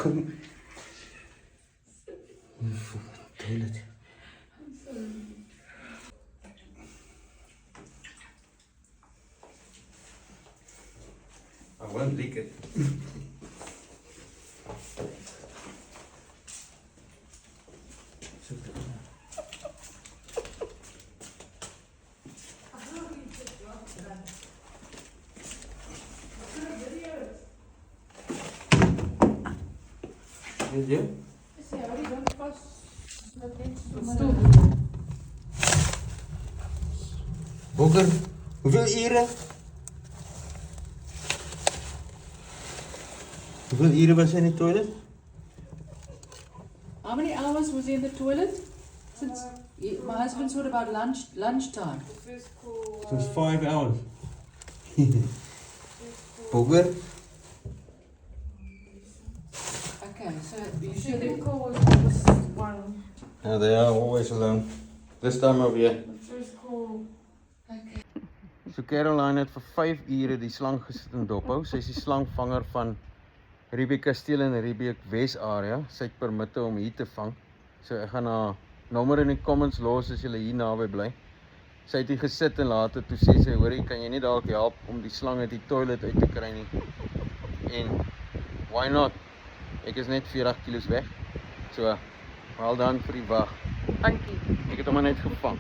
Kom. Toilet. I won't leak it. Did you? Bokker, hoeveel uren? Hoeveel uren was hij in de toilet? How many hours was he in the toilet? Since my husband said about lunchtime. Since 5 hours. Bokker? Okay, so usually was one. Yeah, they are always alone. This time of year. The first call. So Caroline het vir 5 ure die slang gesit in dophou. Sy is die slangvanger van Riebeek Kasteel en Riebeek Wes area. Sy het permitte om hier te vang. So ek gaan haar nommer in die comments los as jy hier naby bly. Sy het hier gesit en later toe sê sy, hoorie, kan jy nie dalk help om die slang uit die toilet uit te kry nie? En why not? Ek is net 40 kilos weg. So, well done vir die wag. Dankie. Ek het hom net gevang.